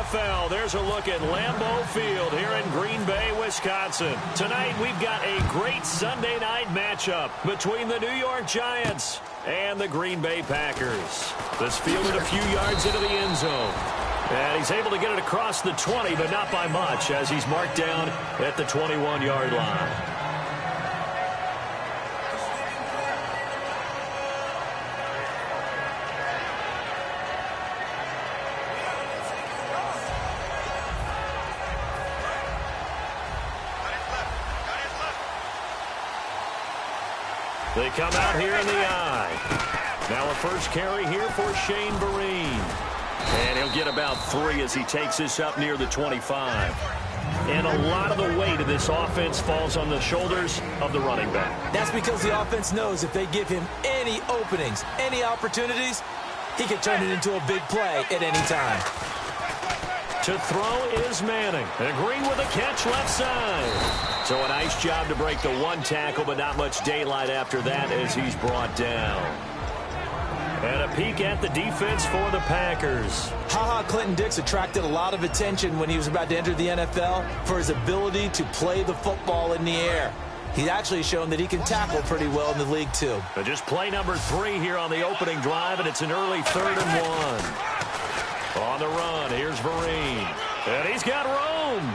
NFL. There's a look at Lambeau Field here in Green Bay, Wisconsin. Tonight, we've got a great Sunday night matchup between the New York Giants and the Green Bay Packers. This fielded a few yards into the end zone. And he's able to get it across the 20, but not by much, as he's marked down at the 21-yard line. They come out here in the eye. Now a first carry here for Shane Vereen. And he'll get about 3 as he takes this up near the 25. And a lot of the weight of this offense falls on the shoulders of the running back. That's because the offense knows if they give him any openings, any opportunities, he can turn it into a big play at any time. To throw is Manning. And Green with a catch left side. So a nice job to break the one tackle, but not much daylight after that as he's brought down. And a peek at the defense for the Packers. Ha-Ha Clinton-Dix attracted a lot of attention when he was about to enter the NFL for his ability to play the football in the air. He's actually shown that he can tackle pretty well in the league, too. But just play number 3 here on the opening drive, and it's an early 3rd and 1. On the run, here's Vereen. And he's got room.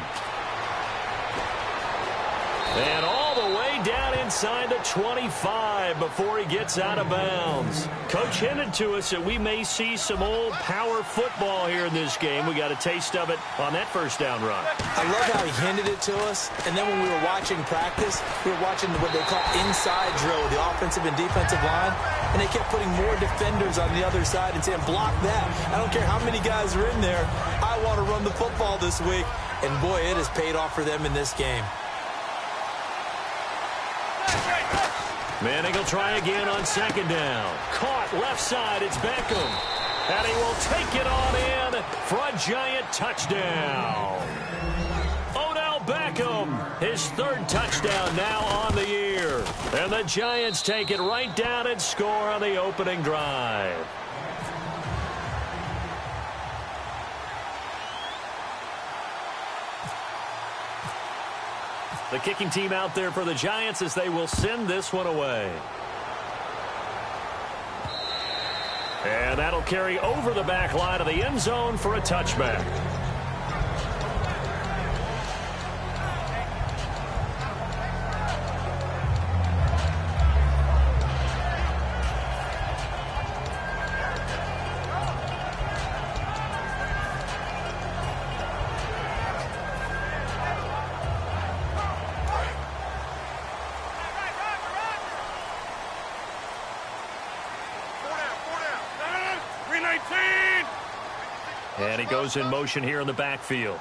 And all the way down inside the 25 before he gets out of bounds. Coach hinted to us that we may see some old power football here in this game. We got a taste of it on that first down run. I love how he hinted it to us. And then when we were watching practice, we were watching what they call inside drill, the offensive and defensive line. And they kept putting more defenders on the other side and saying, block that. I don't care how many guys are in there. I want to run the football this week. And, boy, it has paid off for them in this game. Manning will try again on second down. Caught left side. It's Beckham. And he will take it on in for a Giant touchdown. Odell Beckham, his 3rd touchdown now on the year. And the Giants take it right down and score on the opening drive. The kicking team out there for the Giants as they will send this one away. And that'll carry over the back line of the end zone for a touchback. And he goes in motion here in the backfield.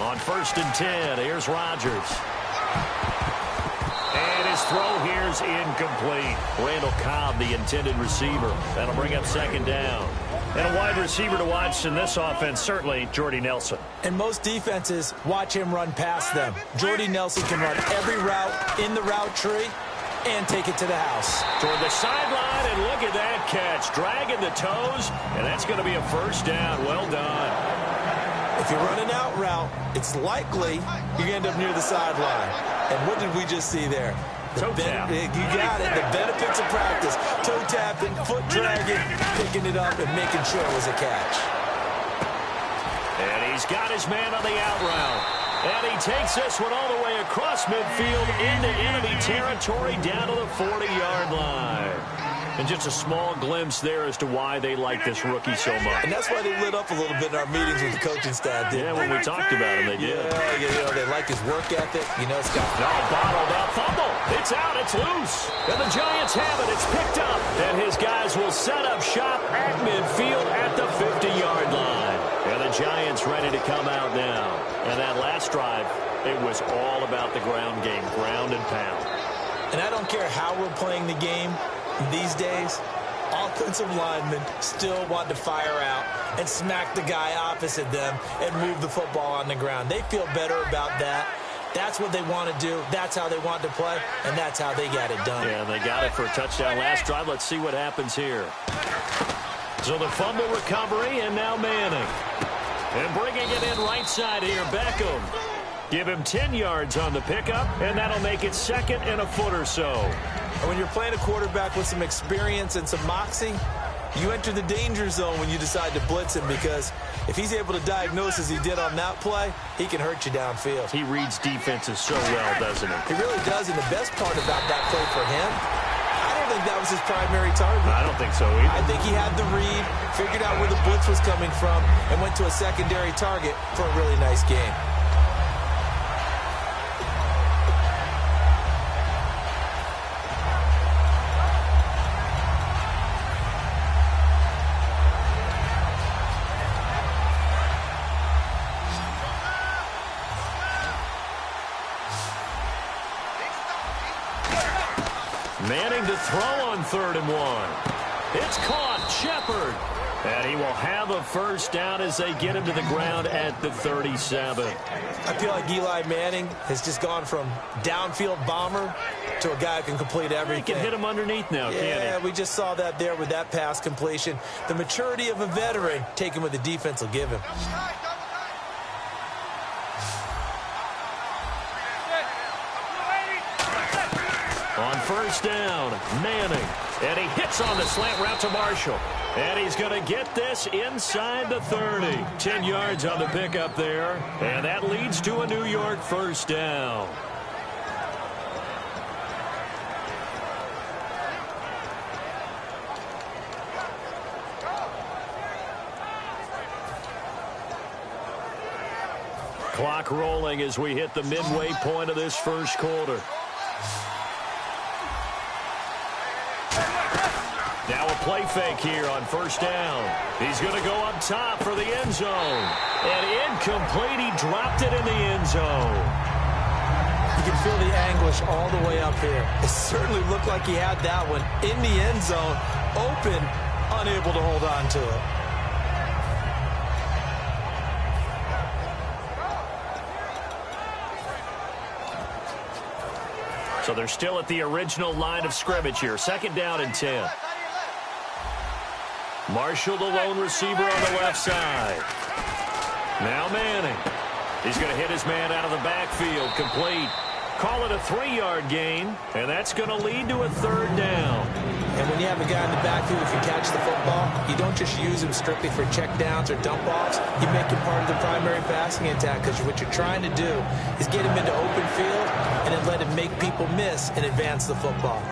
On 1st and 10, here's Rodgers. And his throw here's incomplete. Randall Cobb, the intended receiver. That'll bring up 2nd down. And a wide receiver to watch in this offense, certainly Jordy Nelson. And most defenses watch him run past them. Jordy Nelson can run every route in the route tree and take it to the house. Toward the sideline, and look at that catch. Dragging the toes, and that's going to be a 1st down. Well done. If you're running out route, it's likely you end up near the sideline. And what did we just see there? Toe tap. You got it. The benefits of practice. Toe tapping, foot dragging, picking it up, and making sure it was a catch. And he's got his man on the out route. And he takes this one all the way across midfield into enemy territory down to the 40-yard line. And just a small glimpse there as to why they like this rookie so much. And that's why they lit up a little bit in our meetings with the coaching staff. Yeah, when we talked about him, they did. Yeah, you know, they like his work ethic. You know, Scott. No, bottled up. Fumble. It's out. It's loose. And the Giants have it. It's picked up. And his guys will set up shop at midfield at the 50-yard line. And the Giants ready to come out now. And that last drive, it was all about the ground game, ground and pound. And I don't care how we're playing the game these days, offensive linemen still want to fire out and smack the guy opposite them and move the football on the ground. They feel better about that That's what they want to do. That's how they want to play, and that's how they got it done. Yeah, they got it for a touchdown last drive. Let's see what happens here. So the fumble recovery, and now Manning. And bringing it in right side here, Beckham. Give him 10 yards on the pickup, and that'll make it 2nd and a foot or so. And when you're playing a quarterback with some experience and some moxie, you enter the danger zone when you decide to blitz him, because if he's able to diagnose as he did on that play, he can hurt you downfield. He reads defenses so well, doesn't he? He really does, and the best part about that play for him, I don't think that was his primary target. I don't think so either. I think he had the read, figured out where the blitz was coming from, and went to a secondary target for a really nice game. Manning to throw on 3rd and 1. It's caught. Shepard. And he will have a first down as they get him to the ground at the 37. I feel like Eli Manning has just gone from downfield bomber to a guy who can complete everything. He can hit him underneath now, can't he? Yeah, we just saw that there with that pass completion. The maturity of a veteran, taking what the defense will give him. On first down, Manning. And he hits on the slant route to Marshall. And he's going to get this inside the 30. 10 yards on the pickup there. And that leads to a New York first down. Clock rolling as we hit the midway point of this first quarter. Now a play fake here on first down. He's going to go up top for the end zone. And incomplete. He dropped it in the end zone. You can feel the anguish all the way up here. It certainly looked like he had that one in the end zone, open, unable to hold on to it. So they're still at the original line of scrimmage here. 2nd down and 10. Marshall, the lone receiver on the left side. Now Manning. He's going to hit his man out of the backfield. Complete. Call it a 3-yard gain, and that's going to lead to a 3rd down. And when you have a guy in the backfield who can catch the football, you don't just use him strictly for checkdowns or dump-offs. You make him part of the primary passing attack, because what you're trying to do is get him into open field and then let him make people miss and advance the football.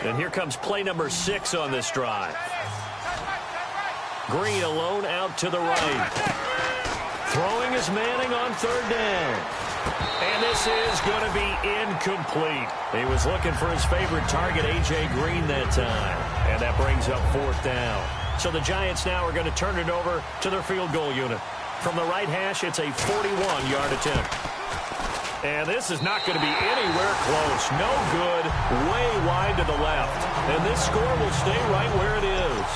And here comes play number 6 on this drive. Green alone out to the right. Throwing is Manning on 3rd down. And this is going to be incomplete. He was looking for his favorite target, A.J. Green, that time. And that brings up 4th down. So the Giants now are going to turn it over to their field goal unit. From the right hash, it's a 41-yard attempt. And this is not going to be anywhere close. No good, way wide to the left. And this score will stay right where it is.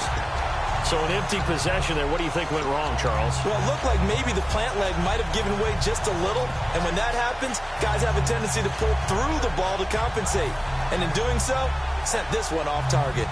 So an empty possession there. What do you think went wrong, Charles? Well, it looked like maybe the plant leg might have given way just a little. And when that happens, guys have a tendency to pull through the ball to compensate. And in doing so, sent this one off target.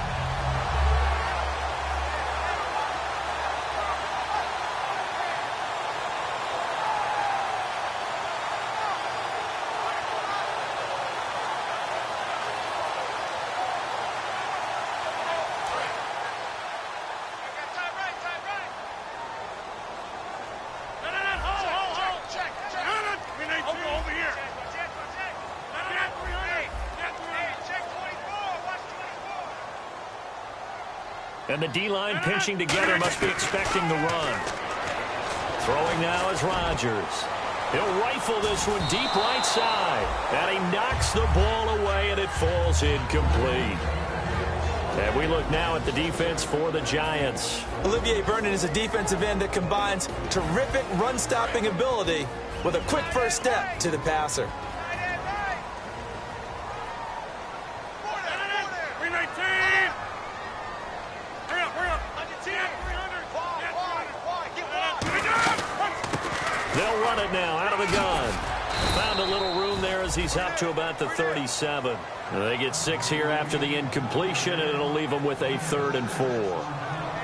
And the D-line pinching together, must be expecting the run. Throwing now is Rodgers. He'll rifle this one deep right side. And he knocks the ball away, and it falls incomplete. And we look now at the defense for the Giants. Olivier Vernon is a defensive end that combines terrific run-stopping ability with a quick first step to the passer. run it now out of the gun. Found a little room there as he's up to about the 37. They get 6 here after the incompletion, and it'll leave them with a 3rd and 4.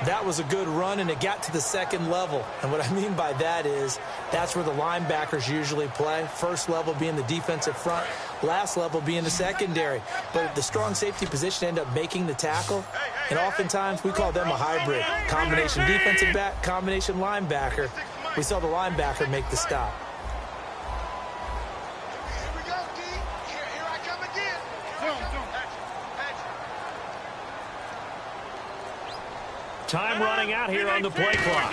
That was a good run, and it got to the second level. And what I mean by that is that's where the linebackers usually play. First level being the defensive front, last level being the secondary. But the strong safety position end up making the tackle, and oftentimes we call them a hybrid. Combination defensive back, combination linebacker. We saw the linebacker make the stop. Time running out here on the play clock.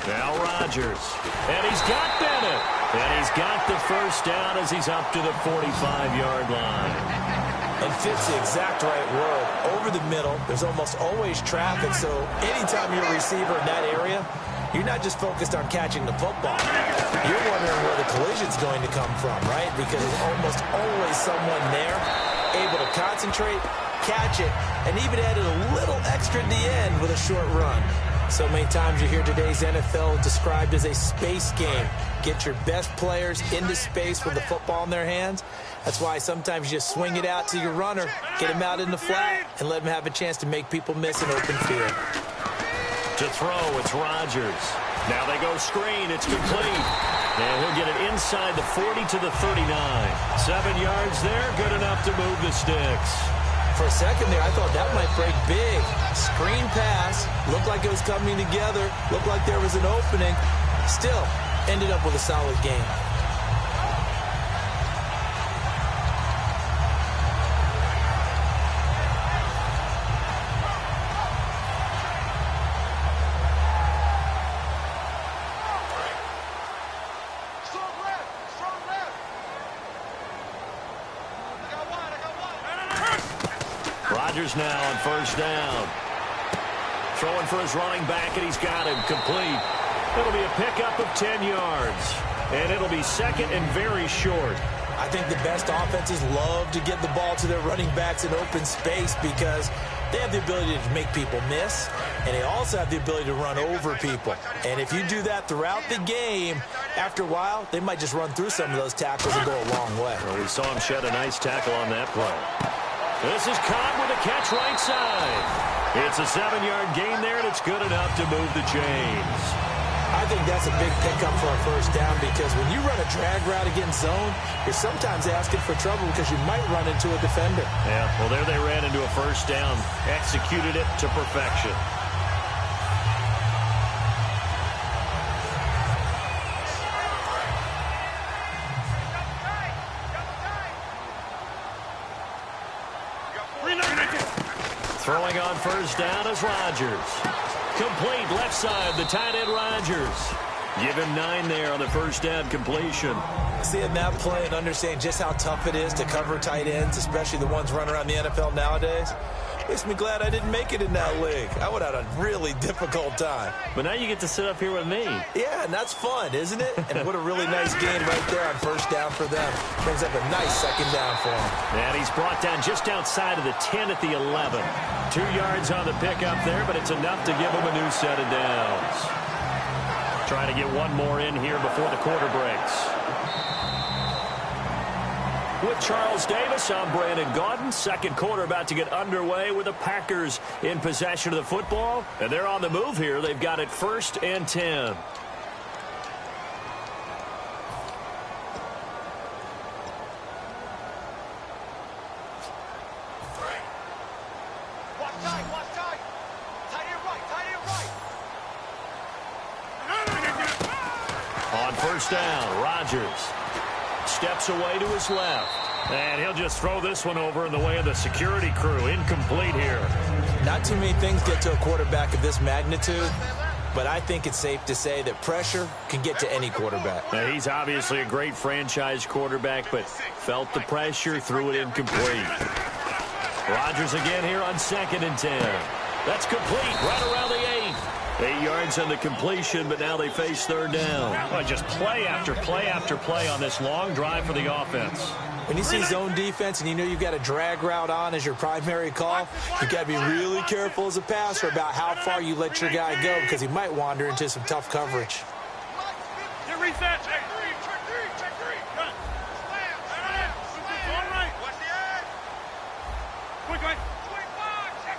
Now Rodgers. And he's got Bennett. And he's got the first down as he's up to the 45-yard line. And fits the exact right word. Over the middle, there's almost always traffic, so anytime you're a receiver in that area, you're not just focused on catching the football. You're wondering where the collision's going to come from, right? Because there's almost always someone there able to concentrate, catch it, and even added a little extra at the end with a short run. So many times you hear today's NFL described as a space game. Get your best players into space with the football in their hands. That's why sometimes you just swing it out to your runner, get him out in the flat, and let him have a chance to make people miss an open field. To throw, it's Rodgers. Now they go screen, it's complete. And he'll get it inside the 40 to the 39. 7 yards there, good enough to move the sticks. For a second there, I thought that might break big. Screen pass, looked like it was coming together, looked like there was an opening. Still, ended up with a solid game. Rodgers now on first down. Throwing for his running back, and he's got him complete. It'll be a pickup of 10 yards, and it'll be second and very short. I think the best offenses love to get the ball to their running backs in open space because they have the ability to make people miss, and they also have the ability to run over people. And if you do that throughout the game, after a while, they might just run through some of those tackles and go a long way. Well, we saw him shed a nice tackle on that play. This is Cobb with a catch right side. It's a 7-yard gain there, and it's good enough to move the chains. I think that's a big pickup for a first down because when you run a drag route against zone, you're sometimes asking for trouble because you might run into a defender. Yeah, well, there they ran into a first down, executed it to perfection. Throwing on first down is Rodgers. Complete left side, the tight end Rodgers. Give him 9 there on the first down completion. Seeing that play and understanding just how tough it is to cover tight ends, especially the ones running around the NFL nowadays, makes me glad I didn't make it in that league. I would have had a really difficult time. But now you get to sit up here with me. Yeah, and that's fun, isn't it? And what a really nice game right there on first down for them. Brings up a nice second down for him. And he's brought down just outside of the 10 at the 11. 2 yards on the pickup there, but it's enough to give him a new set of downs. Trying to get one more in here before the quarter breaks. With Charles Davis, I'm Brandon Gaudin. Second quarter about to get underway with the Packers in possession of the football. And they're on the move here. They've got it 1st and 10. On first down, Rodgers steps away to his left. And he'll just throw this one over in the way of the security crew. Incomplete here. Not too many things get to a quarterback of this magnitude, but I think it's safe to say that pressure can get to any quarterback. Now, he's obviously a great franchise quarterback, but felt the pressure, threw it incomplete. Rodgers again here on 2nd and 10. That's complete right around the 8. 8 yards on the completion, but now they face 3rd down. Well, just play after play after play on this long drive for the offense. When you see zone defense and you know you've got a drag route on as your primary call, you've got to be really careful as a passer about how far you let your guy go because he might wander into some tough coverage. reset. Check three. Gun. All right. Watch the edge. Quick, guys. 25. Check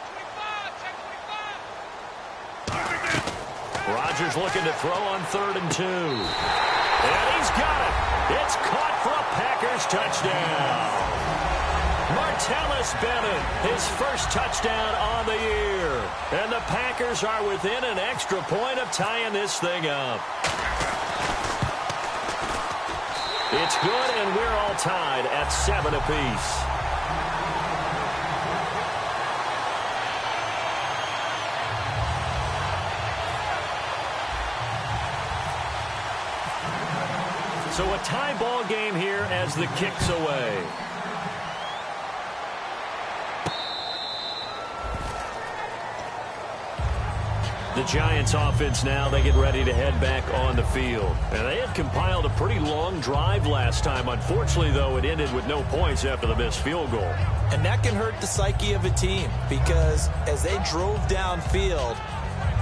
25. Rodgers looking to throw on 3rd and 2. And he's got it. It's caught for a Packers touchdown. Martellus Bennett, his first touchdown on the year. And the Packers are within an extra point of tying this thing up. It's good, and we're all tied at 7 apiece. So a tie ball game here as the kick's away. The Giants offense now, they get ready to head back on the field. And they had compiled a pretty long drive last time. Unfortunately, though, it ended with no points after the missed field goal. And that can hurt the psyche of a team because as they drove downfield,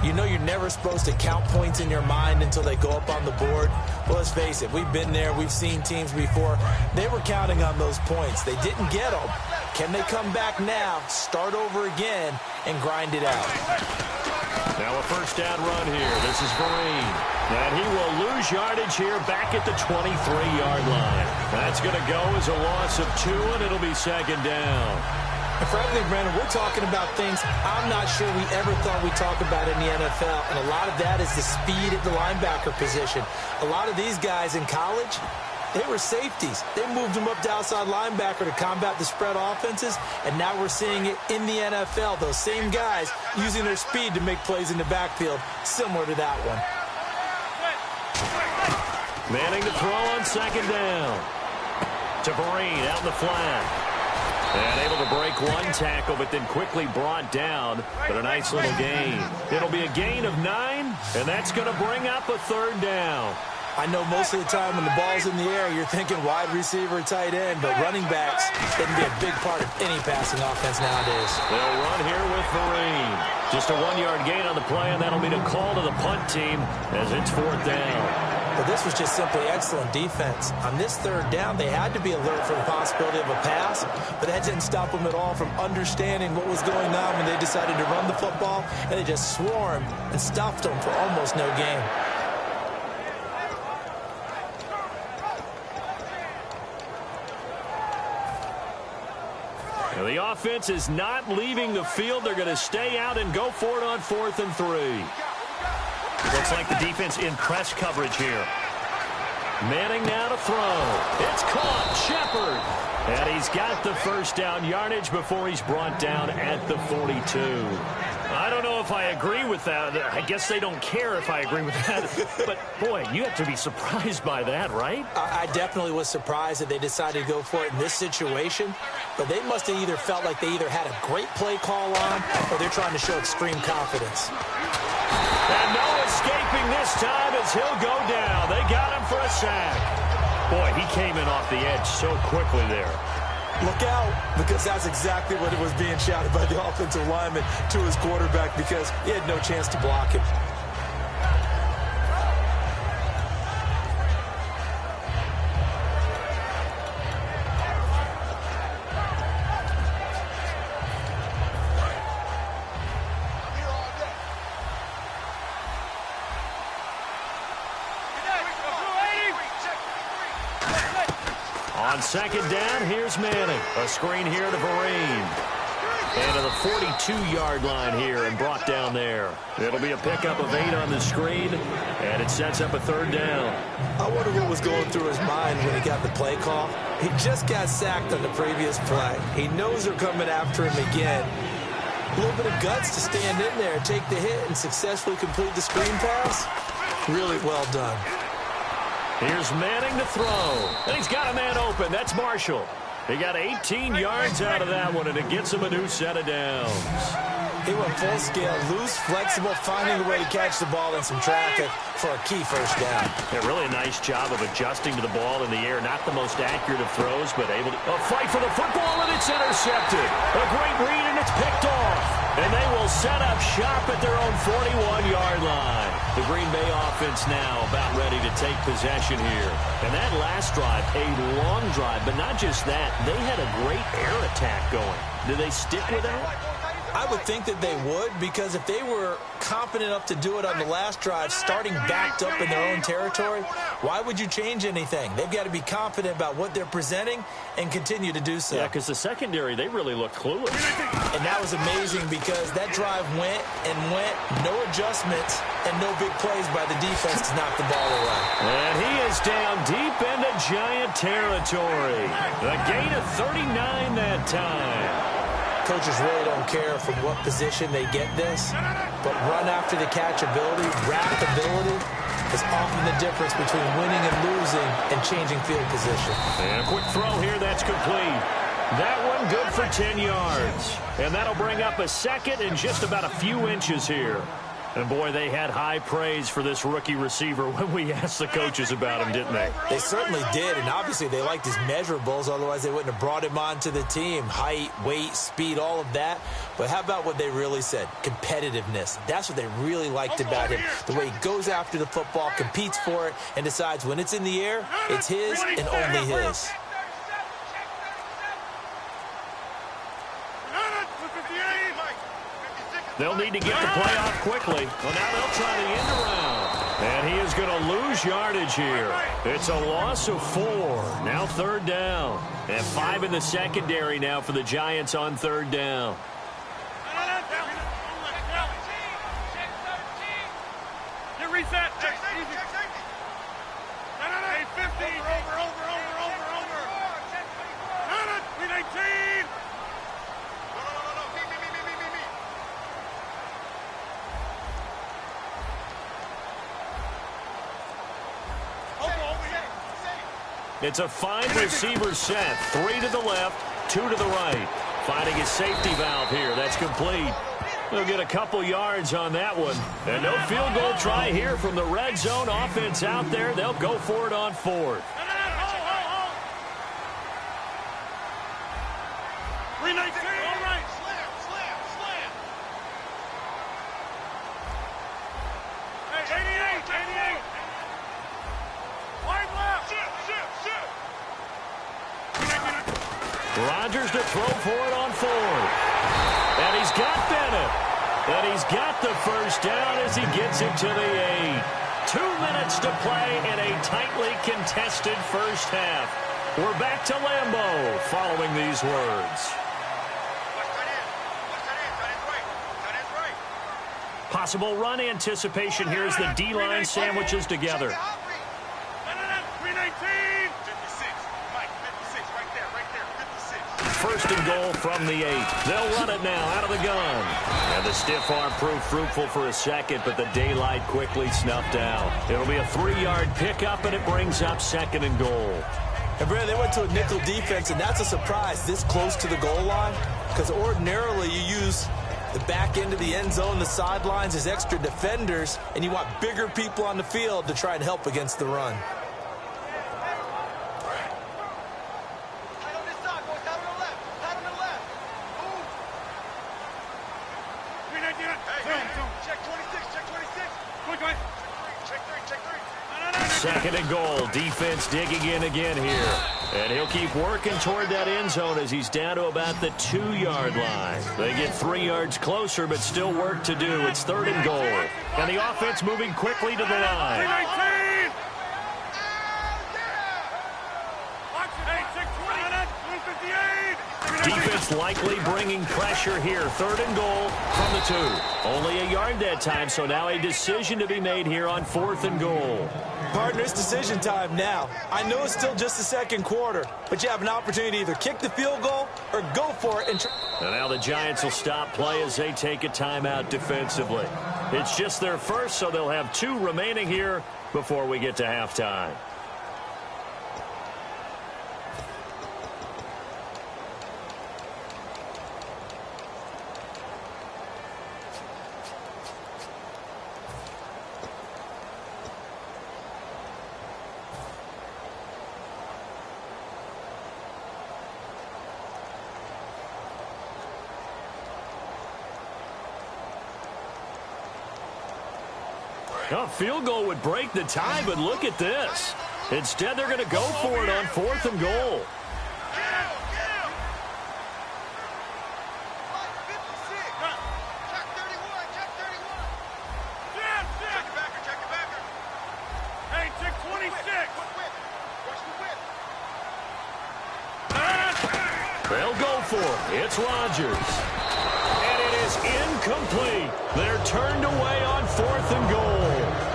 you know you're never supposed to count points in your mind until they go up on the board. Well, let's face it, we've been there. We've seen teams before. They were counting on those points. They didn't get them. Can they come back now, start over again, and grind it out? Now a first down run here. This is Vereen. And he will lose yardage here back at the 23-yard line. That's going to go as a loss of 2, and it'll be 2nd down. And frankly, Brandon, we're talking about things I'm not sure we ever thought we'd talk about in the NFL. And a lot of that is the speed at the linebacker position. A lot of these guys in college, they were safeties. They moved them up to outside linebacker to combat the spread offenses, and now we're seeing it in the NFL. Those same guys using their speed to make plays in the backfield, similar to that one. Manning to throw on 2nd down. To Vereen out in the flat. And able to break one tackle, but then quickly brought down. But a nice little gain. It'll be a gain of 9, and that's going to bring up a 3rd down. I know most of the time when the ball's in the air, you're thinking wide receiver, tight end, but running backs can be a big part of any passing offense nowadays. They'll run here with Vereen. Just a 1-yard gain on the play, and that'll be the call to the punt team as it's 4th down. But this was just simply excellent defense. On this 3rd down, they had to be alert for the possibility of a pass, but that didn't stop them at all from understanding what was going on when they decided to run the football, and they just swarmed and stuffed them for almost no gain. Now the offense is not leaving the field. They're going to stay out and go for it on 4th and 3. Looks like the defense in press coverage here. Manning now to throw. It's caught. Shepard. And he's got the first down yardage before he's brought down at the 42. I don't know if I agree with that. I guess they don't care if I agree with that. But, boy, you have to be surprised by that, right? I definitely was surprised that they decided to go for it in this situation. But they must have either felt like they either had a great play call on or they're trying to show extreme confidence. And no escaping this time as he'll go down. They got him for a sack. Boy, he came in off the edge so quickly there. Look out, because that's exactly what it was being shouted by the offensive lineman to his quarterback because he had no chance to block him. On 2nd down, here's Manning. A screen here to Vereen. And to the 42-yard line here and brought down there. It'll be a pickup of 8 on the screen, and it sets up a 3rd down. I wonder what was going through his mind when he got the play call. He just got sacked on the previous play. He knows they're coming after him again. A little bit of guts to stand in there, take the hit, and successfully complete the screen pass. Really well done. Here's Manning to throw. And he's got a man open. That's Marshall. He got 18 yards out of that one, and it gets him a new set of downs. He went full scale, loose, flexible, finding a way to catch the ball in some traffic for a key first down. Yeah, really a nice job of adjusting to the ball in the air. Not the most accurate of throws, but able to fight for the football, and it's intercepted. A great read, and it's picked off. And they will set up shop at their own 41-yard line. The Green Bay offense now about ready to take possession here. And that last drive, a long drive, but not just that. They had a great air attack going. Do they stick with that? I would think that they would, because if they were confident enough to do it on the last drive, starting backed up in their own territory, why would you change anything? They've got to be confident about what they're presenting and continue to do so. Yeah, because the secondary, they really look clueless. And that was amazing because that drive went and went, no adjustments, and no big plays by the defense to knock the ball away. And he is down deep into Giant territory. A gain of 39 that time. Coaches really don't care from what position they get this, but run after the catch ability, rack ability, is often the difference between winning and losing and changing field position. And a quick throw here, that's complete. That one good for 10 yards. And that'll bring up a second and just about a few inches here. And, boy, they had high praise for this rookie receiver when we asked the coaches about him, didn't they? They certainly did, and obviously they liked his measurables. Otherwise, they wouldn't have brought him onto the team. Height, weight, speed, all of that. But how about what they really said? Competitiveness. That's what they really liked about him. The way he goes after the football, competes for it, and decides when it's in the air, it's his and only his. They'll need to get the play off quickly. Well, now they'll try the end around. And he is going to lose yardage here. It's a loss of 4. Now 3rd down. And 5 in the secondary now for the Giants on 3rd down. Get reset. Easy. 50. Over. 319. It's a fine receiver set. 3 to the left, 2 to the right. Finding his safety valve here. That's complete. They'll get a couple yards on that one. And no field goal try here from the red zone offense out there. They'll go for it on 4th. 319. All right. Slam. Hey, 88. Wide left. Shit. Rodgers to throw for it on 4th. And he's got Bennett. And he's got the first down as he gets it to the 8. 2 minutes to play in a tightly contested first half. We're back to Lambeau following these words. Possible run anticipation here as the D-line sandwiches together. 319. 1st and goal from the 8. They'll run it now out of the gun. And the stiff arm proved fruitful for a second, but the daylight quickly snuffed out. It'll be a 3-yard pickup, and it brings up 2nd and goal. And, Brad, they went to a nickel defense, and that's a surprise this close to the goal line, because ordinarily you use the back end of the end zone, the sidelines as extra defenders, and you want bigger people on the field to try and help against the run. Second and goal. Defense digging in again here. And he'll keep working toward that end zone as he's down to about the 2-yard line. They get 3 yards closer, but still work to do. It's 3rd and goal. And the offense moving quickly to the line. 319. Defense likely bringing pressure here. 3rd and goal from the 2. Only a yard that time, so now a decision to be made here on 4th and goal. Partner, it's decision time now. I know it's still just the 2nd quarter, but you have an opportunity to either kick the field goal or go for it. And now the Giants will stop play as they take a timeout defensively. It's just their first, so they'll have 2 remaining here before we get to halftime. A field goal would break the tie, but look at this. Instead, they're going to go for it on 4th and goal. They'll go for it. It's Rodgers. And it is incomplete. They're turned away on 4th and goal.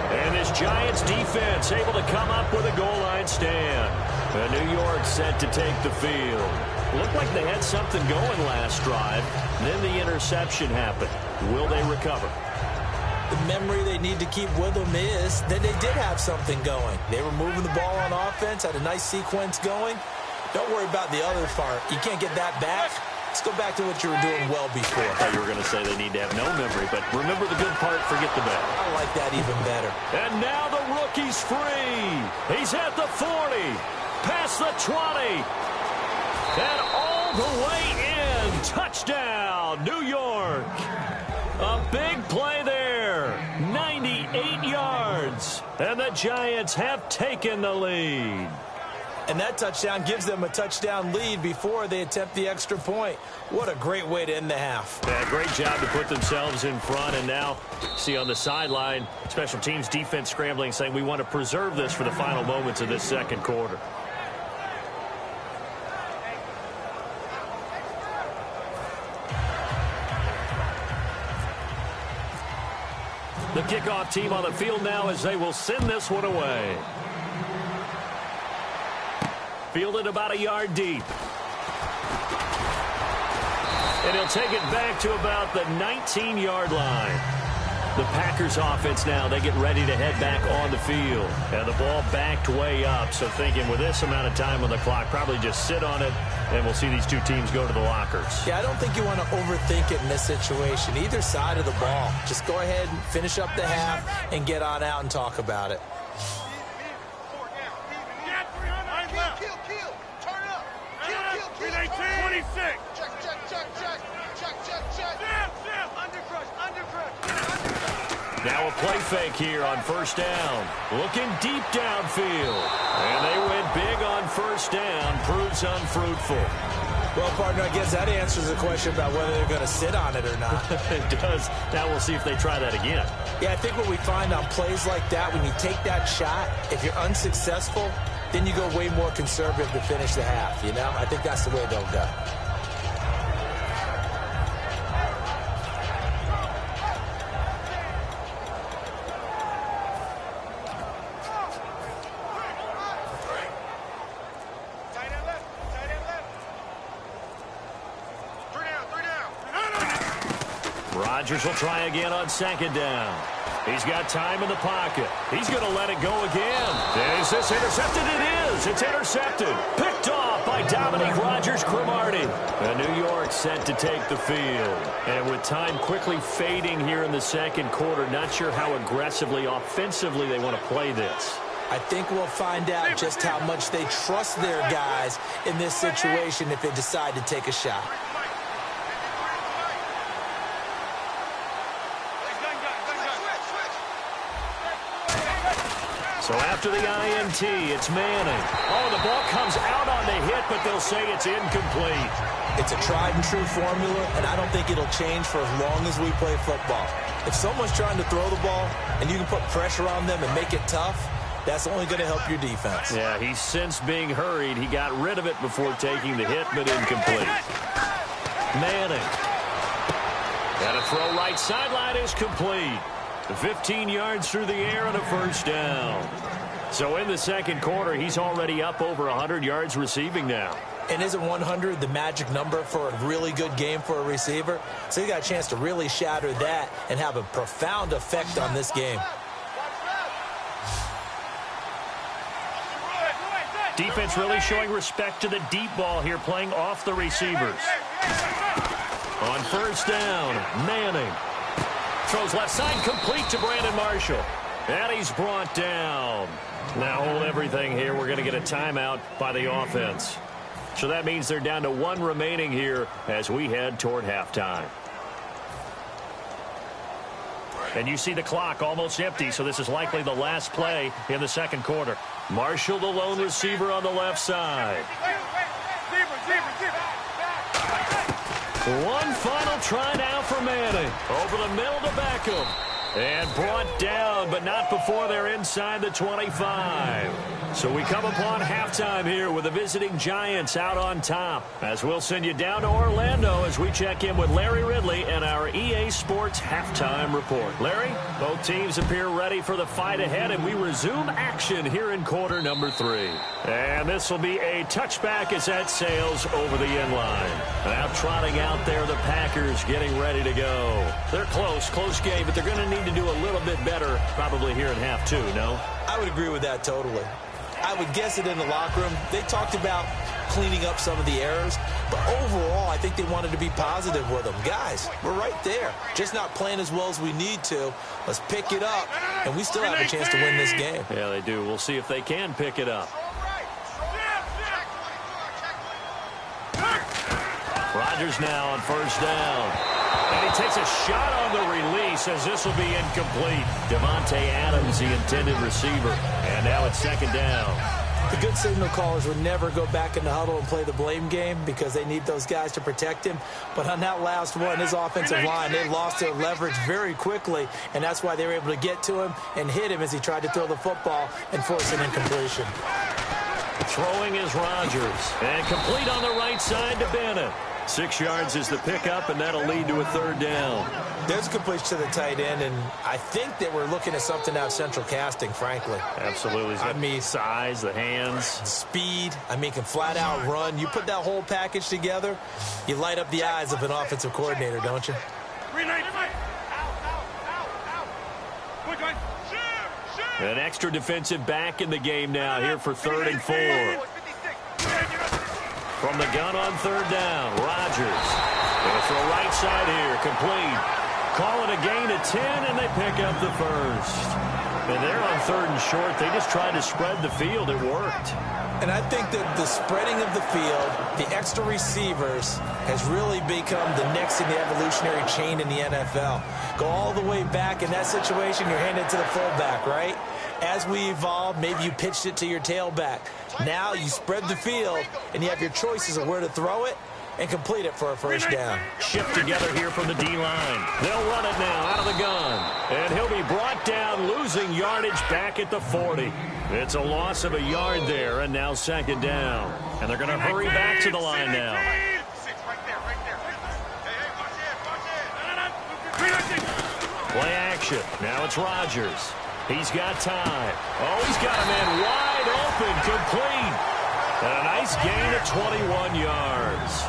And this Giants defense able to come up with a goal line stand. And New York set to take the field. Looked like they had something going last drive. Then the interception happened. Will they recover? The memory they need to keep with them is that they did have something going. They were moving the ball on offense, had a nice sequence going. Don't worry about the other part. You can't get that back. Let's go back to what you were doing well before. I thought you were going to say they need to have no memory, but remember the good part, forget the bad. I like that even better. And now the rookie's free. He's at the 40, past the 20, and all the way in. Touchdown, New York. A big play there, 98 yards, and the Giants have taken the lead. And that touchdown gives them a touchdown lead before they attempt the extra point. What a great way to end the half. Yeah, great job to put themselves in front. And now, see on the sideline, special teams defense scrambling, saying we want to preserve this for the final moments of this second quarter. The kickoff team on the field now as they will send this one away. Fielded about a yard deep. And he'll take it back to about the 19-yard line. The Packers offense now, they get ready to head back on the field. And the ball backed way up. So thinking with this amount of time on the clock, probably just sit on it, and we'll see these two teams go to the lockers. Yeah, I don't think you want to overthink it in this situation. Either side of the ball. Just go ahead and finish up the half and get on out and talk about it. Now a play fake here on first down. Looking deep downfield. And they went big on first down. Proves unfruitful. Well, partner, I guess that answers the question about whether they're going to sit on it or not. It does. Now we'll see if they try that again. Yeah, I think what we find on plays like that, when you take that shot, if you're unsuccessful, then you go way more conservative to finish the half, you know? I think that's the way they'll go. Rodgers will try again on second down. He's got time in the pocket. He's going to let it go again. Is this intercepted? It is. It's intercepted. Picked off by Dominique Rodgers-Cromartie. And New York set to take the field. And with time quickly fading here in the second quarter, not sure how aggressively, offensively they want to play this. I think we'll find out just how much they trust their guys in this situation if they decide to take a shot. So after the INT, it's Manning. Oh, the ball comes out on the hit, but they'll say it's incomplete. It's a tried-and-true formula, and I don't think it'll change for as long as we play football. If someone's trying to throw the ball and you can put pressure on them and make it tough, that's only going to help your defense. Yeah, he's since being hurried. He got rid of it before taking the hit, but incomplete. Manning. And a throw right sideline is complete. 15 yards through the air and a first down. So in the second quarter, he's already up over 100 yards receiving now. And isn't 100 the magic number for a really good game for a receiver? So he got a chance to really shatter that and have a profound effect on this game. Defense really showing respect to the deep ball here, playing off the receivers. On first down, Manning. Throws left side complete to Brandon Marshall. And he's brought down. Now hold everything here. We're going to get a timeout by the offense. So that means they're down to one remaining here as we head toward halftime. And you see the clock almost empty, so this is likely the last play in the second quarter. Marshall, the lone receiver on the left side. One final try now for Manning. Over the middle to Beckham. And brought down, but not before they're inside the 25. So we come upon halftime here with the visiting Giants out on top. As we'll send you down to Orlando as we check in with Larry Ridley and our EA Sports halftime report. Larry, both teams appear ready for the fight ahead, and we resume action here in quarter number 3. And this will be a touchback as that sails over the end line. Now trotting out there, the Packers getting ready to go. They're close game, but they're going to need to do a little bit better probably here in half 2, no? I would agree with that totally. I would guess it in the locker room. They talked about cleaning up some of the errors, but overall, I think they wanted to be positive with them. Guys, we're right there. Just not playing as well as we need to. Let's pick it up, and we still have a chance to win this game. Yeah, they do. We'll see if they can pick it up. Rodgers now on first down. And he takes a shot on the release as this will be incomplete. Devontae Adams, the intended receiver. And now it's second down. The good signal callers would never go back in the huddle and play the blame game because they need those guys to protect him. But on that last one, his offensive line, they lost their leverage very quickly, and that's why they were able to get to him and hit him as he tried to throw the football and force an incompletion. Throwing is Rodgers. And complete on the right side to Bennett. 6 yards is the pickup, and that'll lead to a third down. There's a completion to the tight end, and I think that we're looking at something out of Central Casting, frankly. Absolutely. I mean, size, the hands. Speed. I mean, can flat out run. You put that whole package together, you light up the eyes of an offensive coordinator, don't you? An extra defensive back in the game now here for 3rd and 4. From the gun on third down, Rodgers. Going to throw right side here, complete. Call it a gain of 10, and they pick up the first. And they're on 3rd and short. They just tried to spread the field. It worked. And I think that the spreading of the field, the extra receivers, has really become the next in the evolutionary chain in the NFL. Go all the way back in that situation, you're handed to the fullback, right? As we evolve, maybe you pitched it to your tailback. Now you spread the field, and you have your choices of where to throw it and complete it for a first down. Shift together here from the D-line. They'll run it now out of the gun. And he'll be brought down, losing yardage back at the 40. It's a loss of a yard there, and now second down. And they're going to hurry back to the line now. Play action. Now it's Rodgers. He's got time. Oh, he's got a man wide open, complete. And a nice gain of 21 yards.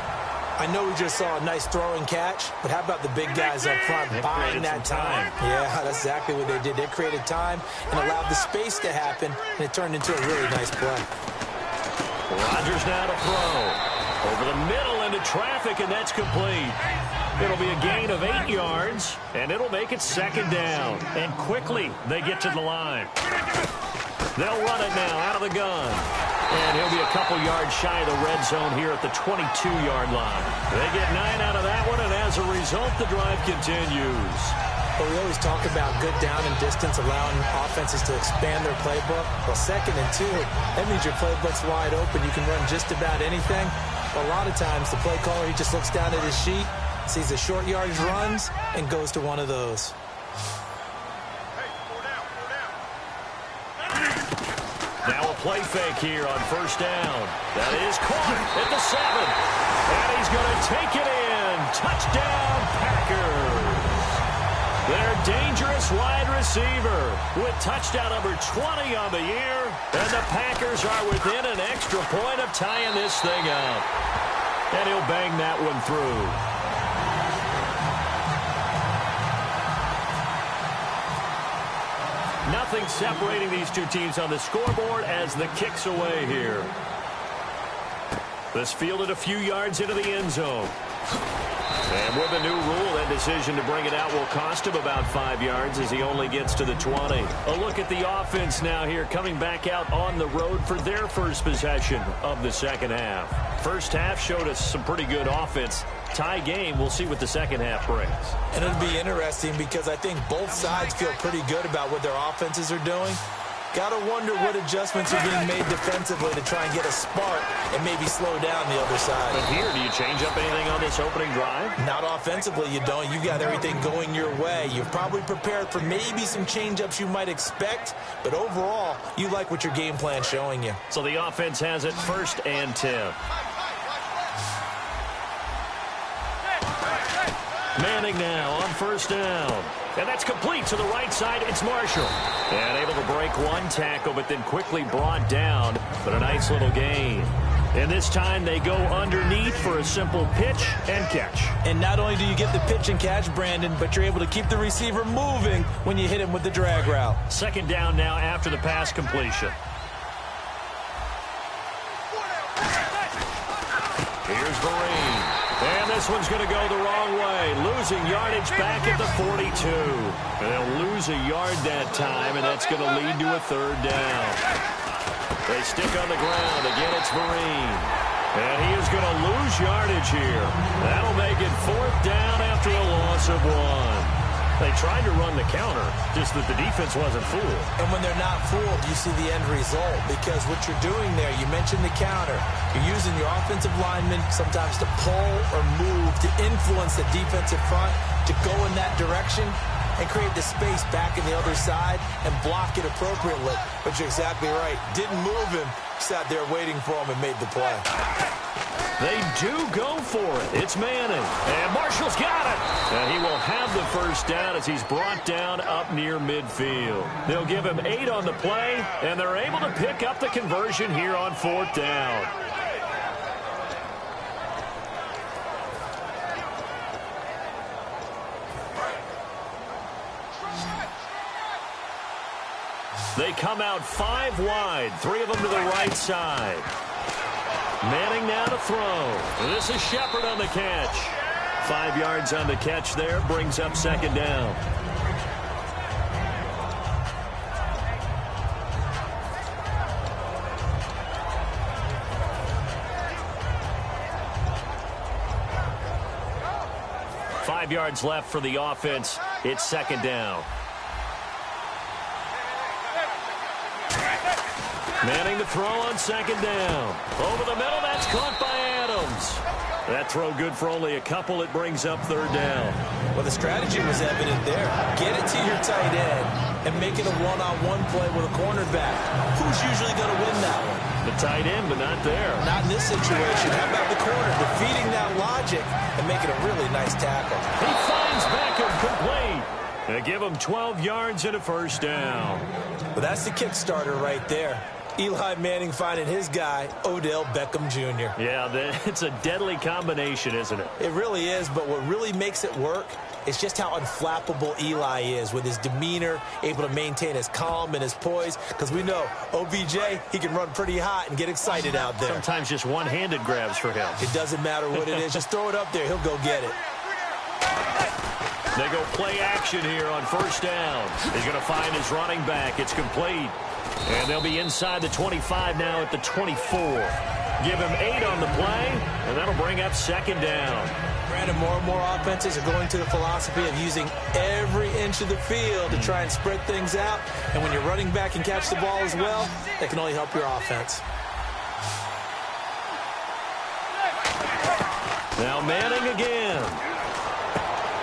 I know we just saw a nice throwing catch, but how about the big guys up front buying that time? Yeah, that's exactly what they did. They created time and allowed the space to happen, and it turned into a really nice play. Rodgers now to throw. Over the middle into traffic, and that's complete. It'll be a gain of 8 yards, and it'll make it second down. And quickly, they get to the line. They'll run it now out of the gun. And he'll be a couple yards shy of the red zone here at the 22-yard line. They get 9 out of that one, and as a result, the drive continues. But we always talk about good down and distance, allowing offenses to expand their playbook. Well, 2nd and 2, that means your playbook's wide open. You can run just about anything. But a lot of times, the play caller, he just looks down at his sheet, sees the short yardage runs, and goes to one of those. Now a play fake here on first down. That is caught at the 7. And he's going to take it in. Touchdown, Packers. Their dangerous wide receiver with touchdown number 20 on the year. And the Packers are within an extra point of tying this thing up. And he'll bang that one through. Nothing separating these two teams on the scoreboard as the kick's away here. This fielded a few yards into the end zone. And with the new rule, that decision to bring it out will cost him about 5 yards as he only gets to the 20. A look at the offense now here, coming back out on the road for their first possession of the second half. First half showed us some pretty good offense. tie game. We'll see what the second half brings. And it'll be interesting because I think both sides feel pretty good about what their offenses are doing. Got to wonder what adjustments are being made defensively to try and get a spark and maybe slow down the other side. But here, do you change up anything on this opening drive? Not offensively, you don't. You got everything going your way. You've probably prepared for maybe some change-ups you might expect, but overall, you like what your game plan's showing you. So the offense has it 1st and 10. Manning now on 1st down. And that's complete to the right side. It's Marshall. And able to break one tackle, but then quickly brought down. But a nice little gain. And this time they go underneath for a simple pitch and catch. And not only do you get the pitch and catch, Brandon, but you're able to keep the receiver moving when you hit him with the drag route. 2nd down now after the pass completion. Here's Vereen. And this one's going to go the wrong way. Losing yardage back at the 42. And they'll lose a yard that time, and that's going to lead to a 3rd down. They stick on the ground. Again, it's Vereen. And he is going to lose yardage here. That'll make it 4th down after a loss of 1. They tried to run the counter, just that the defense wasn't fooled. And when they're not fooled, you see the end result. Because what you're doing there, you mentioned the counter. You're using your offensive linemen sometimes to pull or move, to influence the defensive front, to go in that direction and create the space back in the other side and block it appropriately. But you're exactly right. Didn't move him. Sat there waiting for him and made the play. They do go for it. It's Manning. And Marshall's got it. And he will have the 1st down as he's brought down up near midfield. They'll give him 8 on the play, and they're able to pick up the conversion here on 4th down. They come out 5 wide, 3 of them to the right side. Manning now to throw. This is Shepard on the catch. 5 yards on the catch there, brings up 2nd down. Five yards left for the offense. It's 2nd down. Manning to throw on 2nd down. Over the middle, that's caught by Adams. That throw good for only a couple. It brings up 3rd down. Well, the strategy was evident there. Get it to your tight end and make it a one-on-one play with a cornerback. Who's usually going to win that one? The tight end, but not there. Not in this situation. How about the corner defeating that logic and making a really nice tackle? He finds Beckham complete. They give him 12 yards and a 1st down. Well, that's the kickstarter right there. Eli Manning finding his guy, Odell Beckham Jr. Yeah, it's a deadly combination, isn't it? It really is, but what really makes it work is just how unflappable Eli is with his demeanor, able to maintain his calm and his poise, because we know OBJ, he can run pretty hot and get excited out there. Sometimes just one-handed grabs for him. It doesn't matter what it is. Just throw it up there. He'll go get it. They go play action here on 1st down. He's going to find his running back. It's complete. And they'll be inside the 25 now at the 24. Give him 8 on the play, and that'll bring up 2nd down. Brandon, more and more offenses are going to the philosophy of using every inch of the field to try and spread things out. And when you're running back and catch the ball as well, that can only help your offense. Now Manning again.